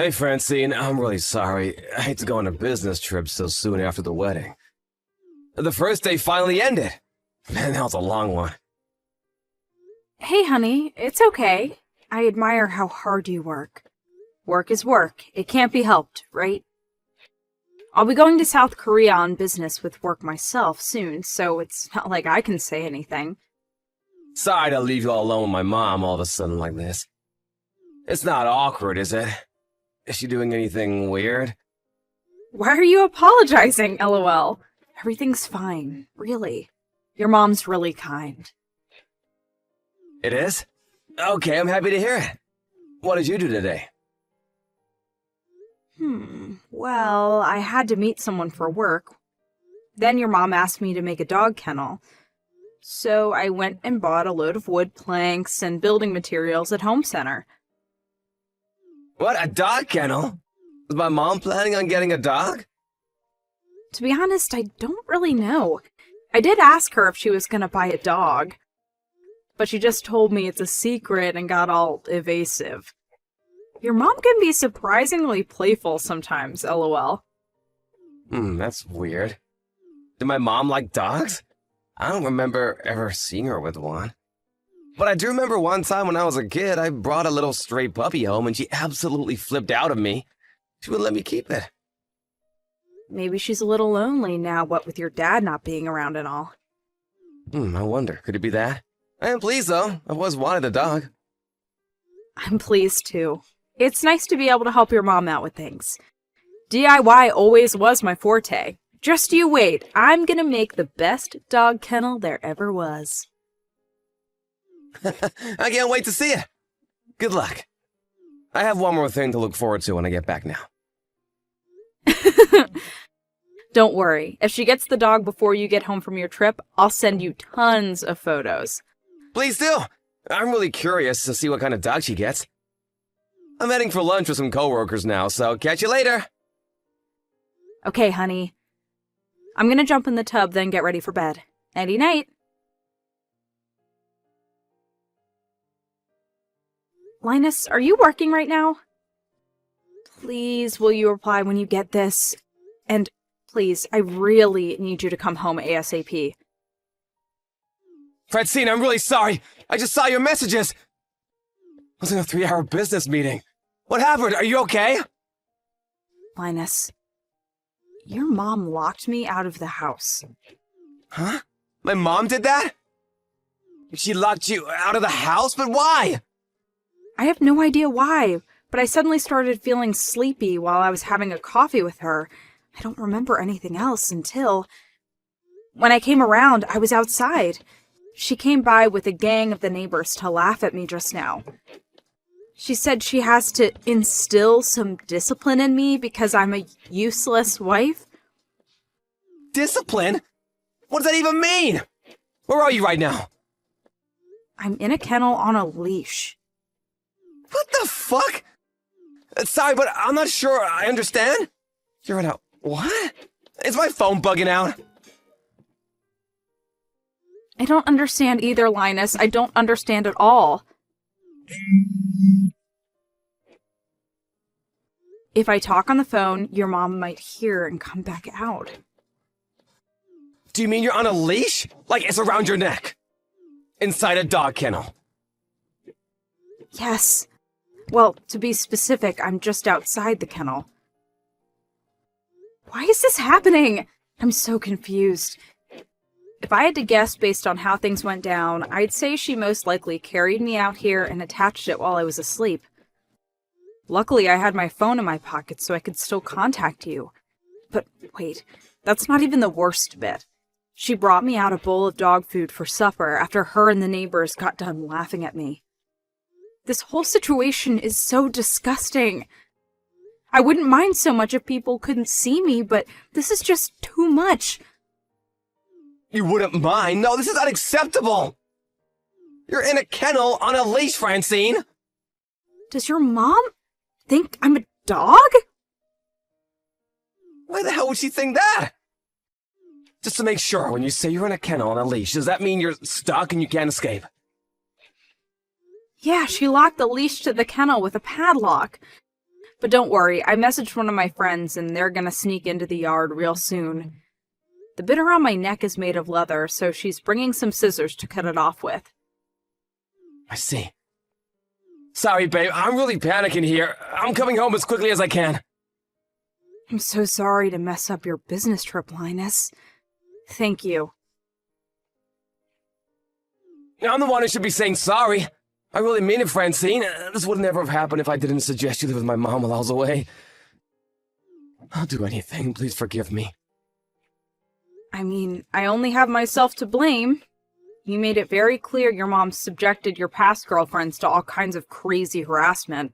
Hey, Francine, I'm really sorry. I hate to go on a business trip so soon after the wedding. The first day finally ended. Man, that was a long one. Hey, honey, it's okay. I admire how hard you work. Work is work. It can't be helped, right? I'll be going to South Korea on business with work myself soon, so it's not like I can say anything. Sorry to leave you all alone with my mom all of a sudden like this. It's not awkward, is it? Is she doing anything weird? Why are you apologizing, LOL? Everything's fine, really. Your mom's really kind. It is? Okay, I'm happy to hear it. What did you do today? Well, I had to meet someone for work. Then your mom asked me to make a dog kennel. So I went and bought a load of wood planks and building materials at Home Center. What, a dog kennel? Was my mom planning on getting a dog? To be honest, I don't really know. I did ask her if she was going to buy a dog, but she just told me it's a secret and got all evasive. Your mom can be surprisingly playful sometimes, LOL. That's weird. Did my mom like dogs? I don't remember ever seeing her with one. But I do remember one time when I was a kid, I brought a little stray puppy home and she absolutely flipped out at me. She wouldn't let me keep it. Maybe she's a little lonely now, what with your dad not being around and all. I wonder, could it be that? I am pleased, though. I've always wanted a dog. I'm pleased, too. It's nice to be able to help your mom out with things. DIY always was my forte. Just you wait, I'm gonna make the best dog kennel there ever was. I can't wait to see it. Good luck. I have one more thing to look forward to when I get back now. Don't worry, if she gets the dog before you get home from your trip, I'll send you tons of photos. Please do. I'm really curious to see what kind of dog she gets. I'm heading for lunch with some coworkers now, so catch you later. Okay, honey. I'm gonna jump in the tub, then get ready for bed. Nighty-night. Linus, are you working right now? Please, will you reply when you get this? And please, I really need you to come home ASAP. Francine, I'm really sorry. I just saw your messages. I was in a 3-hour business meeting. What happened? Are you okay? Linus, your mom locked me out of the house. Huh? My mom did that? She locked you out of the house? But why? I have no idea why, but I suddenly started feeling sleepy while I was having a coffee with her. I don't remember anything else until... When I came around, I was outside. She came by with a gang of the neighbors to laugh at me just now. She said she has to instill some discipline in me because I'm a useless wife. Discipline? What does that even mean? Where are you right now? I'm in a kennel on a leash. What the fuck? Sorry, but I'm not sure I understand. You're in a... What? Is my phone bugging out? I don't understand either, Linus. I don't understand at all. If I talk on the phone, your mom might hear and come back out. Do you mean you're on a leash? Like it's around your neck? Inside a dog kennel? Yes. Well, to be specific, I'm just outside the kennel. Why is this happening? I'm so confused. If I had to guess based on how things went down, I'd say she most likely carried me out here and attached it while I was asleep. Luckily, I had my phone in my pocket so I could still contact you. But wait, that's not even the worst bit. She brought me out a bowl of dog food for supper after her and the neighbors got done laughing at me. This whole situation is so disgusting. I wouldn't mind so much if people couldn't see me, but this is just too much. You wouldn't mind? No, this is unacceptable! You're in a kennel on a leash, Francine! Does your mom think I'm a dog? Why the hell would she think that? Just to make sure, when you say you're in a kennel on a leash, does that mean you're stuck and you can't escape? Yeah, she locked the leash to the kennel with a padlock. But don't worry, I messaged one of my friends and they're gonna sneak into the yard real soon. The bit around my neck is made of leather, so she's bringing some scissors to cut it off with. I see. Sorry, babe, I'm really panicking here. I'm coming home as quickly as I can. I'm so sorry to mess up your business trip, Linus. Thank you. I'm the one who should be saying sorry. I really mean it, Francine. This would never have happened if I didn't suggest you live with my mom while I was away. I'll do anything. Please forgive me. I mean, I only have myself to blame. You made it very clear your mom subjected your past girlfriends to all kinds of crazy harassment.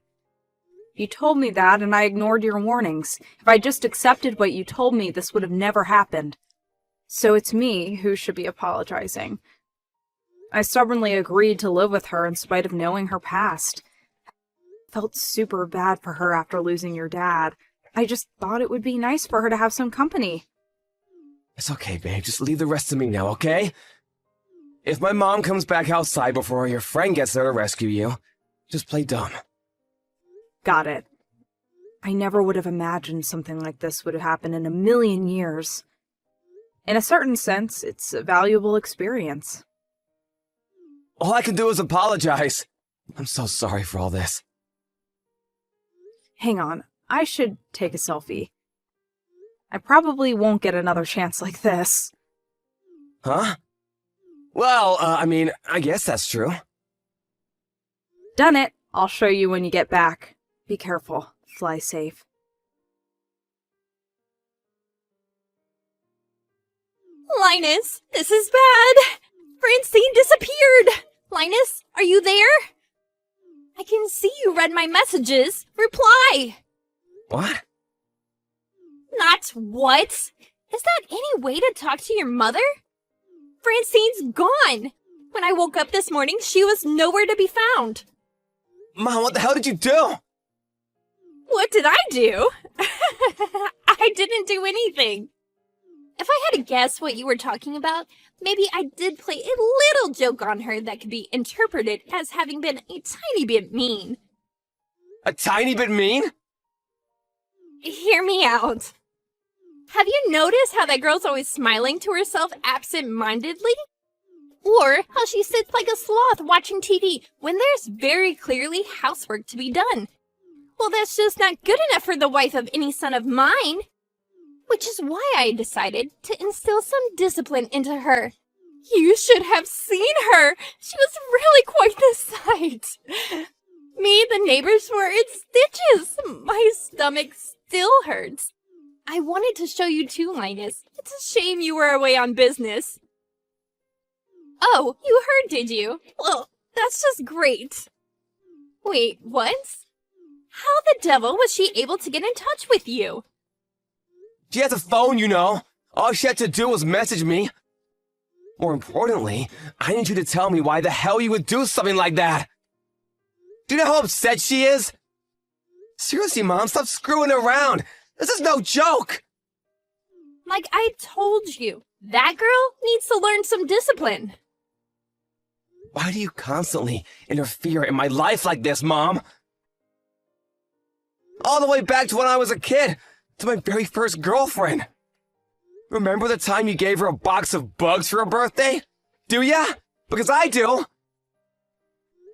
You told me that, and I ignored your warnings. If I just accepted what you told me, this would have never happened. So it's me who should be apologizing. I stubbornly agreed to live with her in spite of knowing her past. Felt super bad for her after losing your dad. I just thought it would be nice for her to have some company. It's okay, babe. Just leave the rest to me now, okay? If my mom comes back outside before your friend gets there to rescue you, just play dumb. Got it. I never would have imagined something like this would have happened in a million years. In a certain sense, it's a valuable experience. All I can do is apologize. I'm so sorry for all this. Hang on, I should take a selfie. I probably won't get another chance like this. Huh? Well, I guess that's true. Done it. I'll show you when you get back. Be careful. Fly safe. Linus, this is bad. Francine disappeared. Linus, are you there? I can see you read my messages. Reply. What? Not what? Is that any way to talk to your mother? Francine's gone. When I woke up this morning, she was nowhere to be found. Mom, what the hell did you do? What did I do? I didn't do anything. If I had to guess what you were talking about, maybe I did play a little joke on her that could be interpreted as having been a tiny bit mean. A tiny bit mean? Hear me out. Have you noticed how that girl's always smiling to herself absent-mindedly? Or how she sits like a sloth watching TV when there's very clearly housework to be done? Well, that's just not good enough for the wife of any son of mine. Which is why I decided to instill some discipline into her. You should have seen her. She was really quite the sight. Me, the neighbors were in stitches. My stomach still hurts. I wanted to show you too, Linus. It's a shame you were away on business. Oh, you heard, did you? Well, that's just great. Wait, what? How the devil was she able to get in touch with you? She has a phone, you know. All she had to do was message me. More importantly, I need you to tell me why the hell you would do something like that. Do you know how upset she is? Seriously, Mom, stop screwing around. This is no joke. Like I told you, that girl needs to learn some discipline. Why do you constantly interfere in my life like this, Mom? All the way back to when I was a kid, to my very first girlfriend. Remember the time you gave her a box of bugs for her birthday? Do ya? Because I do.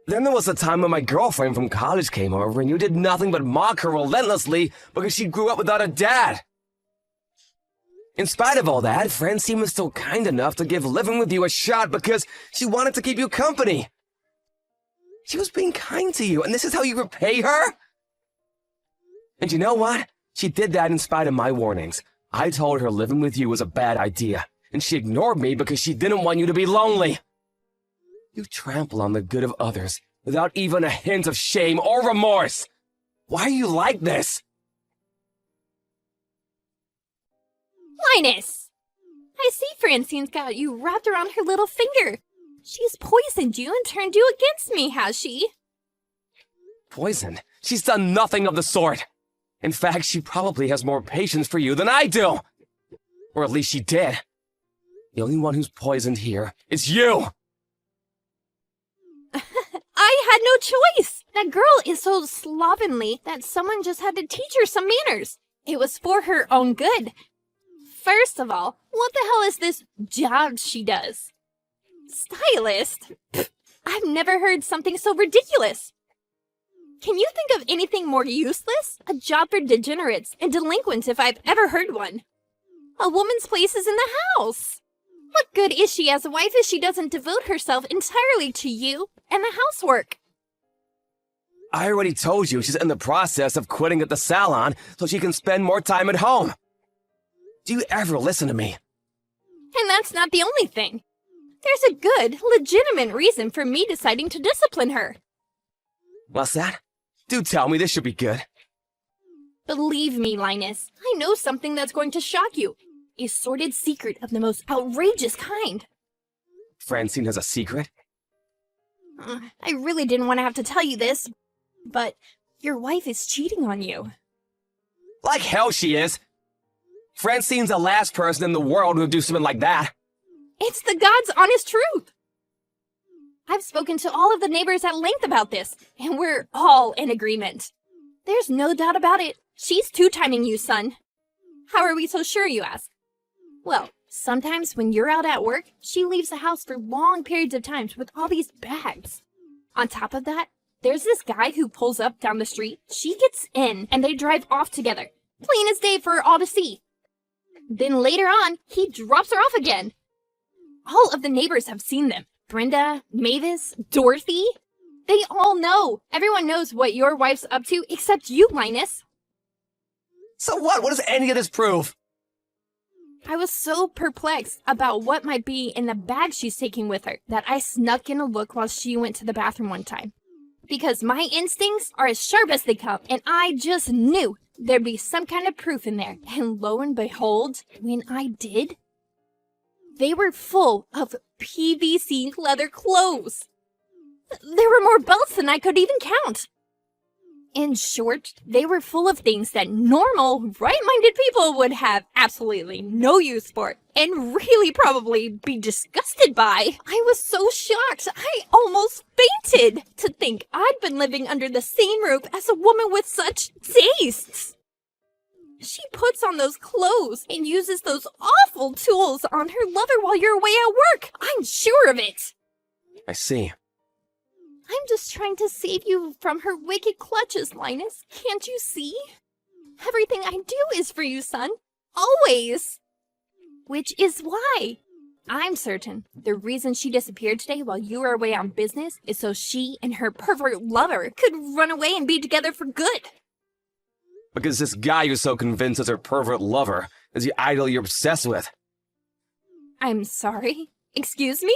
Then there was the time when my girlfriend from college came over and you did nothing but mock her relentlessly because she grew up without a dad. In spite of all that, Francine was still kind enough to give living with you a shot because she wanted to keep you company. She was being kind to you, and this is how you repay her? And you know what? She did that in spite of my warnings. I told her living with you was a bad idea, and she ignored me because she didn't want you to be lonely. You trample on the good of others without even a hint of shame or remorse. Why are you like this? Linus! I see Francine's got you wrapped around her little finger. She's poisoned you and turned you against me, has she? Poison? She's done nothing of the sort. In fact, she probably has more patience for you than I do. Or at least she did. The only one who's poisoned here is you. I had no choice. That girl is so slovenly that someone just had to teach her some manners. It was for her own good. First of all, what the hell is this job she does? Stylist? Pfft, I've never heard something so ridiculous. Can you think of anything more useless? A job for degenerates and delinquents if I've ever heard one. A woman's place is in the house. What good is she as a wife if she doesn't devote herself entirely to you and the housework? I already told you she's in the process of quitting at the salon so she can spend more time at home. Do you ever listen to me? And that's not the only thing. There's a good, legitimate reason for me deciding to discipline her. What's that? Do tell me, this should be good. Believe me, Linus, I know something that's going to shock you. A sordid secret of the most outrageous kind. Francine has a secret? I really didn't want to have to tell you this, but your wife is cheating on you. Like hell she is. Francine's the last person in the world who would do something like that. It's the God's honest truth. I've spoken to all of the neighbors at length about this, and we're all in agreement. There's no doubt about it. She's two-timing you, son. How are we so sure, you ask? Well, sometimes when you're out at work, she leaves the house for long periods of time with all these bags. On top of that, there's this guy who pulls up down the street, she gets in, and they drive off together. Plain as day for all to see. Then later on, he drops her off again. All of the neighbors have seen them. Brenda, Mavis, Dorothy. They all know. Everyone knows what your wife's up to except you, Linus. So what? What does any of this prove? I was so perplexed about what might be in the bag she's taking with her that I snuck in a look while she went to the bathroom one time. Because my instincts are as sharp as they come, and I just knew there'd be some kind of proof in there. And lo and behold, when I did, they were full of PVC leather clothes. There were more belts than I could even count. In short, they were full of things that normal, right-minded people would have absolutely no use for and really probably be disgusted by. I was so shocked, I almost fainted to think I'd been living under the same roof as a woman with such tastes. She puts on those clothes and uses those awful tools on her lover while you're away at work. I'm sure of it. I see. I'm just trying to save you from her wicked clutches, Linus. Can't you see? Everything I do is for you, son. Always. Which is why I'm certain the reason she disappeared today while you were away on business is so she and her pervert lover could run away and be together for good. Because this guy you're so convinced is her pervert lover is the idol you're obsessed with. I'm sorry. Excuse me?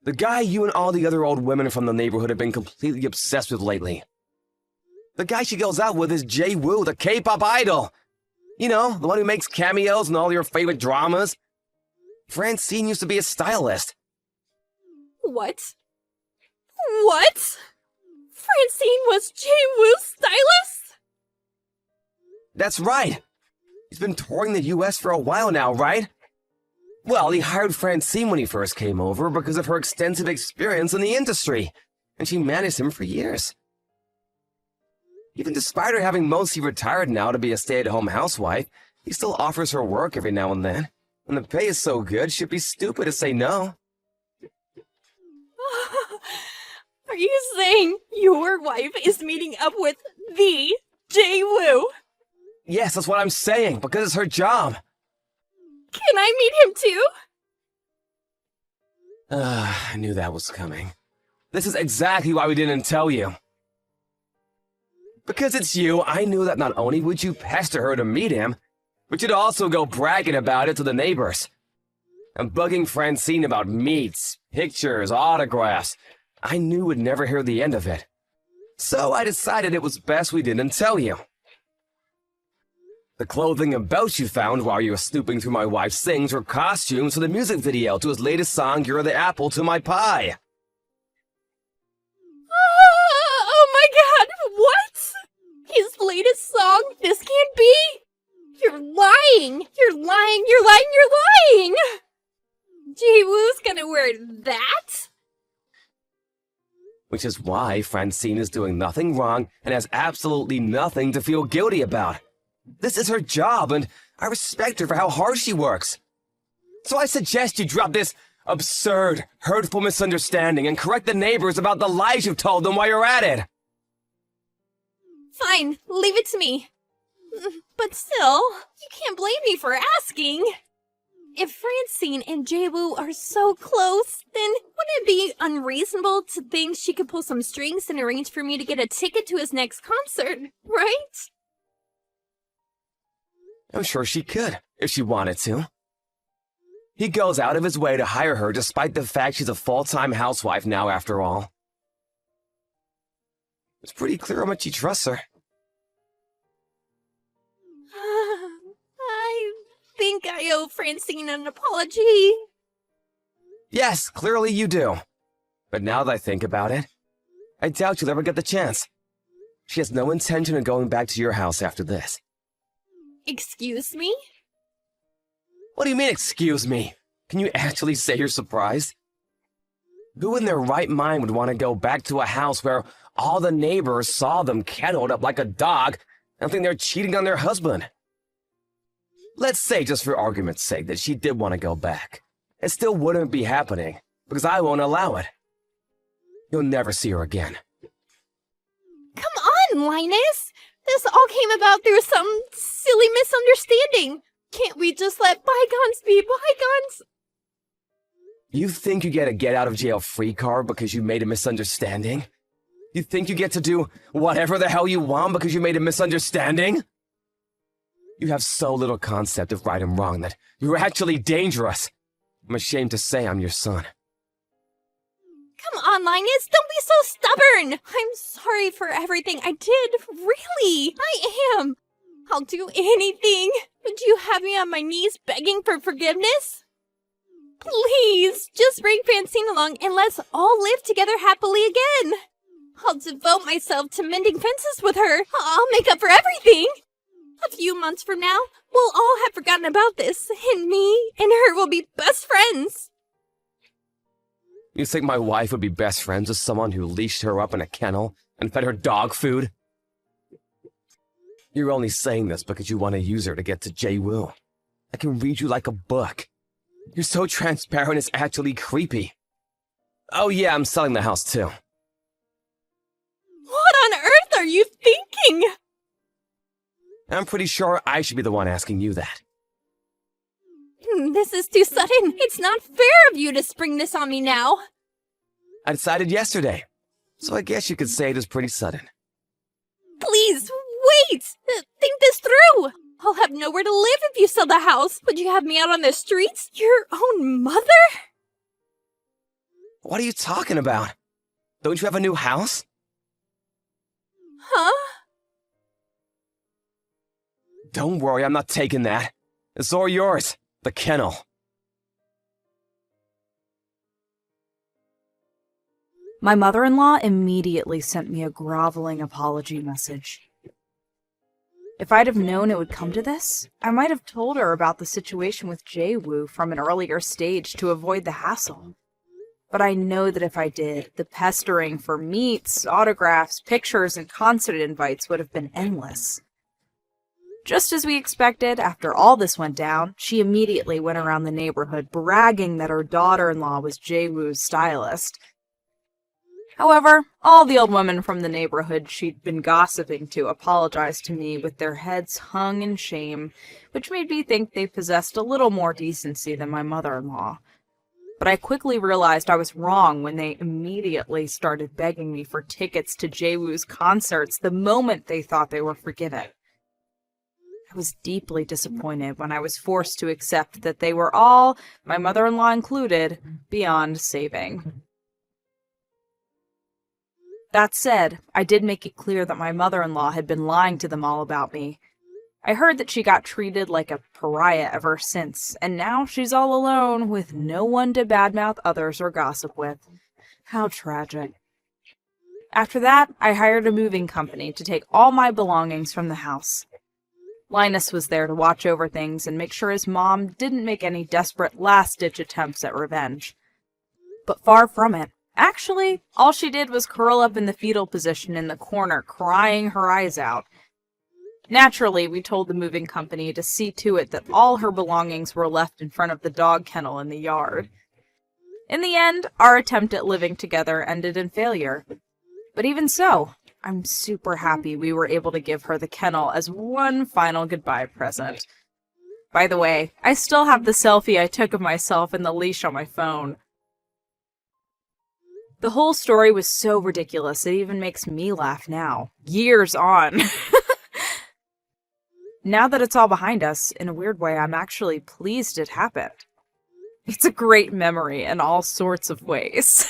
The guy you and all the other old women from the neighborhood have been completely obsessed with lately. The guy she goes out with is Jay Woo, the K-pop idol. You know, the one who makes cameos in all your favorite dramas. Francine used to be a stylist. What? What? Francine was Jay Woo's stylist? That's right. He's been touring the US for a while now, right? Well, he hired Francine when he first came over because of her extensive experience in the industry, and she managed him for years. Even despite her having mostly retired now to be a stay-at-home housewife, he still offers her work every now and then. And the pay is so good, she'd be stupid to say no. Are you saying your wife is meeting up with the Jay Woo? Yes, that's what I'm saying, because it's her job. Can I meet him too? I knew that was coming. This is exactly why we didn't tell you. Because it's you, I knew that not only would you pester her to meet him, but you'd also go bragging about it to the neighbors. And bugging Francine about meets, pictures, autographs. I knew we'd never hear the end of it. So I decided it was best we didn't tell you. The clothing and belts you found while you were snooping through my wife's things were costumes for the music video to his latest song, You're the Apple to My Pie. Oh my god, what? His latest song? This can't be! You're lying! You're lying, you're lying, you're lying! Jay Woo's gonna wear that? which is why Francine is doing nothing wrong and has absolutely nothing to feel guilty about. This is her job, and I respect her for how hard she works. So I suggest you drop this absurd, hurtful misunderstanding and correct the neighbors about the lies you've told them while you're at it. Fine, leave it to me. But still, you can't blame me for asking. If Francine and Jaewoo are so close, then wouldn't it be unreasonable to think she could pull some strings and arrange for me to get a ticket to his next concert, right? I'm sure she could, if she wanted to. He goes out of his way to hire her despite the fact she's a full-time housewife now after all. It's pretty clear how much he trusts her. I think I owe Francine an apology. Yes, clearly you do. But now that I think about it, I doubt you'll ever get the chance. She has no intention of going back to your house after this. Excuse me? What do you mean, excuse me? Can you actually say you're surprised? Who in their right mind would want to go back to a house where all the neighbors saw them kenneled up like a dog and think they're cheating on their husband? Let's say, just for argument's sake, that she did want to go back. It still wouldn't be happening, because I won't allow it. You'll never see her again. Come on, Linus! This all came about through some silly misunderstanding. Can't we just let bygones be bygones? You think you get a get-out-of-jail-free card because you made a misunderstanding? You think you get to do whatever the hell you want because you made a misunderstanding? You have so little concept of right and wrong that you're actually dangerous. I'm ashamed to say I'm your son. Come on, Linus, don't be so stubborn! I'm sorry for everything I did, really, I am. I'll do anything. Would you have me on my knees begging for forgiveness? Please, just bring Francine along and let's all live together happily again. I'll devote myself to mending fences with her. I'll make up for everything. A few months from now, we'll all have forgotten about this, and me and her will be best friends. You think my wife would be best friends with someone who leashed her up in a kennel and fed her dog food? You're only saying this because you want to use her to get to Jaewoo. I can read you like a book. You're so transparent it's actually creepy. Oh yeah, I'm selling the house too. What on earth are you thinking? I'm pretty sure I should be the one asking you that. This is too sudden. It's not fair of you to spring this on me now. I decided yesterday, so I guess you could say it is pretty sudden. Please, wait! Think this through! I'll have nowhere to live if you sell the house. Would you have me out on the streets? Your own mother? What are you talking about? Don't you have a new house? Huh? Don't worry, I'm not taking that. It's all yours. The kennel. My mother-in-law immediately sent me a groveling apology message. If I'd have known it would come to this, I might have told her about the situation with Jaewoo from an earlier stage to avoid the hassle. But I know that if I did, the pestering for meets, autographs, pictures, and concert invites would have been endless. Just as we expected, after all this went down, she immediately went around the neighborhood bragging that her daughter-in-law was Jaewoo's stylist. However, all the old women from the neighborhood she'd been gossiping to apologized to me with their heads hung in shame, which made me think they possessed a little more decency than my mother-in-law. But I quickly realized I was wrong when they immediately started begging me for tickets to Jaewoo's concerts the moment they thought they were forgiven. I was deeply disappointed when I was forced to accept that they were all, my mother-in-law included, beyond saving. That said, I did make it clear that my mother-in-law had been lying to them all about me. I heard that she got treated like a pariah ever since, and now she's all alone with no one to badmouth others or gossip with. How tragic. After that, I hired a moving company to take all my belongings from the house. Linus was there to watch over things and make sure his mom didn't make any desperate last-ditch attempts at revenge. But far from it, Actually, all she did was curl up in the fetal position in the corner, crying her eyes out. Naturally, we told the moving company to see to it that all her belongings were left in front of the dog kennel in the yard. In the end, our attempt at living together ended in failure. But even so, I'm super happy we were able to give her the kennel as one final goodbye present. By the way, I still have the selfie I took of myself in the leash on my phone. The whole story was so ridiculous it even makes me laugh now, years on. Now that it's all behind us, in a weird way, I'm actually pleased it happened. It's a great memory in all sorts of ways.